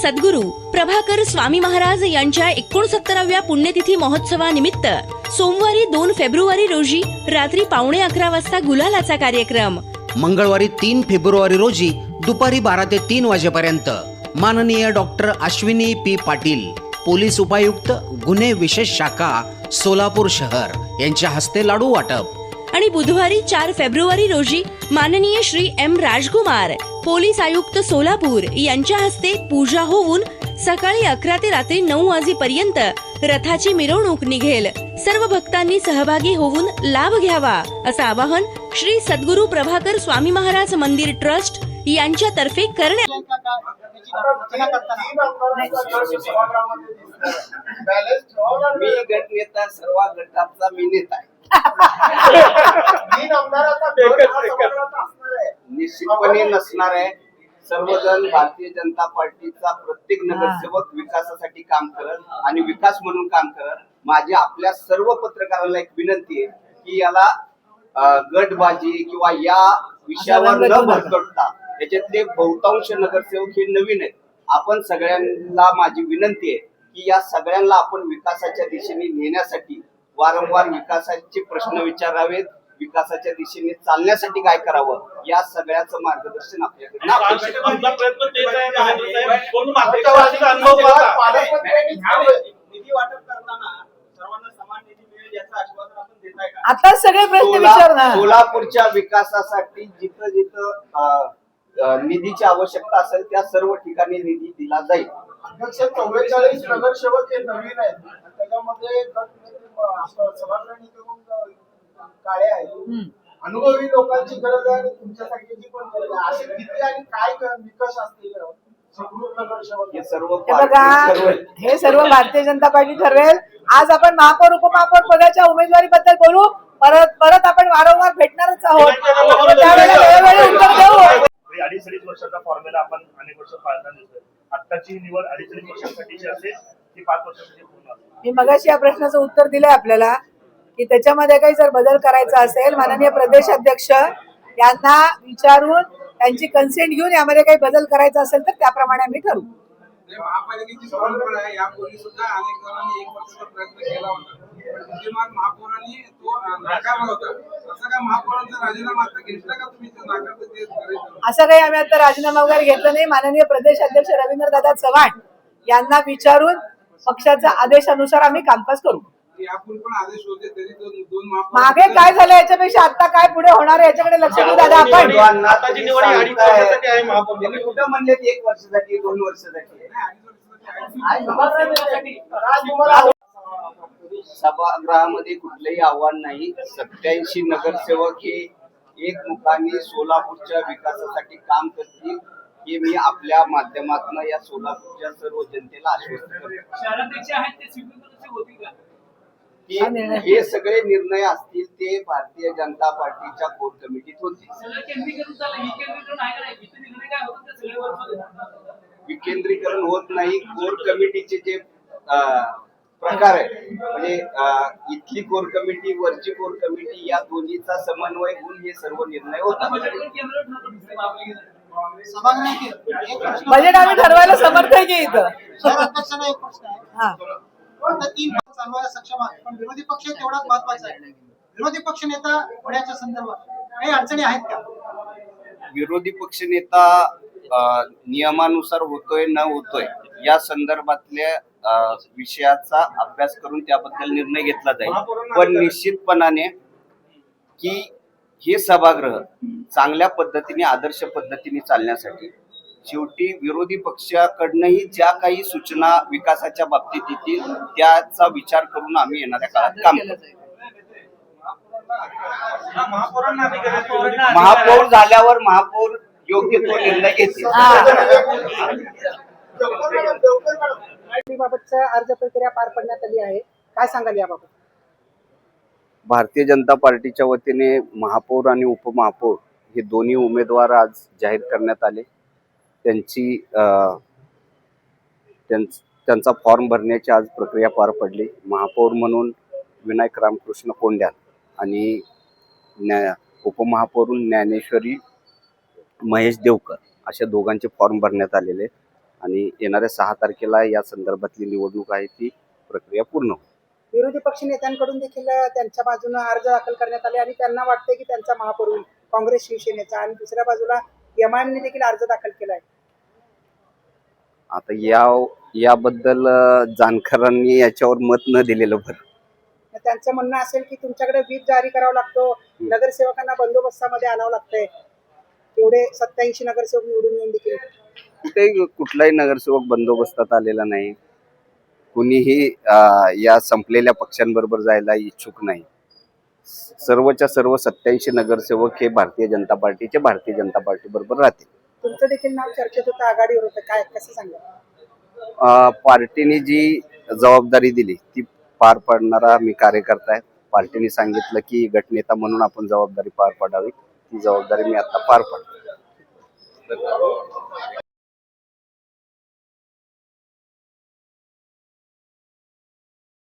सद्गुरू प्रभाकर स्वामी महाराज यांच्या 69व्या पुण्यतिथी महोत्सवानिमित्त सोमवारी 2 फेब्रुवारी रोजी रात्री 11:15 वाजता गुलालाचा कार्यक्रम. मंगळवारी 3 फेब्रुवारी रोजी दुपारी 12 ते 3 वाजेपर्यंत माननीय doctor Ashwini P Patil, police उपायुक्त गुन्हे विशेष शाखा सोलापूर शहर यांच्या हस्ते लाडू वाटप. आणि बुधवारी 4 फेब्रुवारी रोजी माननीय श्री एम राजकुमार, पोलीस आयुक्त सोलापूर यांच्या हस्ते पूजा होऊन सकाळी 11 ते रात्री 9 वाजेपर्यंत रथाची मिरवणूक निघेल. सर्व भक्तांनी सहभागी होऊन लाभ घ्यावा असं आवाहन श्री सद्गुरू प्रभाकर स्वामी महाराज मंदिर ट्रस्ट यांच्यातर्फे करण्यात. मी गट नेता, सर्व गटाचा मी नेता आहे. निश्चितपणे नसणार आहे. सर्वजण भारतीय जनता पार्टीचा प्रत्येक नगरसेवक विकासासाठी काम करत आणि विकास म्हणून काम करत. माझी आपल्या सर्व पत्रकारांना एक विनंती आहे की याला गटबाजी किंवा या विषयावर न भरकटता, याच्यातले बहुतांश नगरसेवक हे नवीन आहेत. आपण सगळ्यांना माझी विनंती आहे की या सगळ्यांना आपण विकासाच्या दिशेने नेण्यासाठी वारंवार विकासाचे प्रश्न विचारावेत. विकासाच्या दिशेने चालण्यासाठी काय करावं या सगळ्याचं मार्गदर्शन आपल्याकडे. आता सगळे प्रश्न विचारणार. सोलापूरच्या विकासासाठी जिथं जिथं निधीची आवश्यकता असेल त्या सर्व ठिकाणी निधी दिला जाईल. 44 नगरसेवक हे नवीन आहेत, त्याच्यामध्ये सभागृहांनी काळे आहेत. अनुभवी लोकांची गरज आहे आणि तुमच्यासारखीची पण गरज आहे. असे किती आणि काय निकष असतील हे सर्व हे सर्व भारतीय जनता पार्टी ठरवेल. आज आपण महापौर उपमहापौर पदाच्या उमेदवारीबद्दल बोलू. परत आपण वारंवार भेटणारच आहोत. त्यावेळेला वेळोवेळी उत्तर देऊ. 2.5 वर्षाचा फॉर्म्युला आपण अनेक वर्ष पाळताना दिसतोय. आत्ताची निवड 2.5 वर्षांसाठीची असेल की 5 वर्षांसाठी पूर्ण असेल? मी मगाशी या प्रश्नाचं उत्तर दिलंय आपल्याला की त्याच्यामध्ये काही जर बदल करायचा असेल, माननीय प्रदेश अध्यक्ष यांना विचारून त्यांची कन्सेंट घेऊन यामध्ये काही बदल करायचा असेल तर त्याप्रमाणे आम्ही ठरवू. महापालिकेची परंपरा आहे. यापूर्वी सुद्धा अनेक जणांनी 1 वर्षाचा प्रयत्न केला होता. विद्यमान महापौरांनी तो नाकारला होता. असं काय महापौरांचा राजीनामा आता घेतला का तुम्ही? असं काही आम्ही आता राजीनामा वगैरे घेतला नाही. माननीय प्रदेश अध्यक्ष रवींद्रदादा चव्हाण यांना विचारून पक्षाच्या आदेशानुसार आम्ही कामकाज करू. यापूर्वी पण आदेश होते तरी दोन मागे काय झालं याच्यापेक्षा आता काय पुढे होणार आहे याच्याकडे लक्ष देऊ दादा. आपण कुठं म्हणले 1 वर्षासाठी 2 वर्षासाठी? सभागृहामध्ये कुठलंही आव्हान नाही. 87 नगरसेवक हे एकमुखाने सोलापूरच्या विकासासाठी काम करतील हे मी आपल्या माध्यमातून या सोलापूरच्या सर्व जनतेला आश्वस्त करतो. हे सगळे निर्णय असतील ते भारतीय जनता पार्टीच्या कोर कमिटीत होतील. विकेंद्रीकरण होत नाही. कोर कमिटीचे जे प्रकार आहे म्हणजे इथली कोर कमिटी, वरची कोर कमिटी या दोन्हीचा समन्वय होऊन हे सर्व निर्णय होतात. बजेट आम्ही ठरवायला समर्थ आहे की इथं. सक्षम आहे, पण विरोधी पक्ष तेवढाच महत्वाचा आहे. विरोधी पक्ष नेता होण्याच्या संदर्भात काही अडचणी आहेत का? विरोधी पक्ष नेता नियमानुसार होतोय न होतोय या संदर्भातल्या विषयाचा अभ्यास करून त्याबद्दल निर्णय घेतला जाईल. पण निश्चितपणाने की हे सभागृह चांगल्या पद्धतीने, आदर्श पद्धतीने चालण्यासाठी शेवटी विरोधी पक्षाकडनंही ज्या काही सूचना विकासाच्या बाबतीत येतील त्याचा विचार करून आम्ही येणाऱ्या काळात काम करू. महापौर झाल्यावर महापौर योग्य तो निर्णय घेतील. बाबतच्या अर्ज प्रक्रिया पार पडण्यात आली आहे, काय सांगाल याबाबत? भारतीय जनता पार्टीच्या वतीने महापौर आणि उपमहापौर हे दोन्ही उमेदवार आज जाहीर करण्यात आले. त्यांचा फॉर्म भरण्याची आज प्रक्रिया पार पडली. महापौर म्हणून विनायक रामकृष्ण कोंड्याल आणि उपमहापौर ज्ञानेश्वरी महेश देवकर अशा दोघांचे फॉर्म भरण्यात आलेले. आणि येणाऱ्या 6 तारखेला या संदर्भातली निवडणूक आहे ती प्रक्रिया पूर्ण होईल. विरोधी पक्ष नेत्यांकडून देखील त्यांच्या बाजूने अर्ज दाखल करण्यात आले आणि त्यांना वाटते की त्यांचा महापौर होईल काँग्रेस शिवसेनेचा, आणि दुसऱ्या बाजूला एमआयएमने देखील अर्ज दाखल केला आहे. आता याबद्दल जाणकारांनी याच्यावर मत न दिलेलं बरं. त्यांचं म्हणणं असेल की तुमच्याकडे व्हीप जारी करावा लागतो, नगरसेवकांना बंदोबस्तामध्ये आणावं लागतंय, एवढे 87 नगरसेवक निवडून येऊन देखील कुठलाही नगरसेवक बंदोबस्तात आलेला नाही. कुणीही या संपलेल्या पक्षांबरोबर जायला इच्छुक नाही. सर्वच्या सर्व 87 नगरसेवक हे भारतीय जनता पार्टी बरोबर राहतील. तुमचं देखील नाव चर्चेत होतं, आघाडीवर होतं, काय कसं सांगा? पार्टीने जी जबाबदारी दिली ती पार पाडणारा मी कार्यकर्ता आहे. पार्टीने सांगितलं की गटनेता म्हणून आपण जबाबदारी पार पाडावी, ती जबाबदारी मी आता पार पाडतो.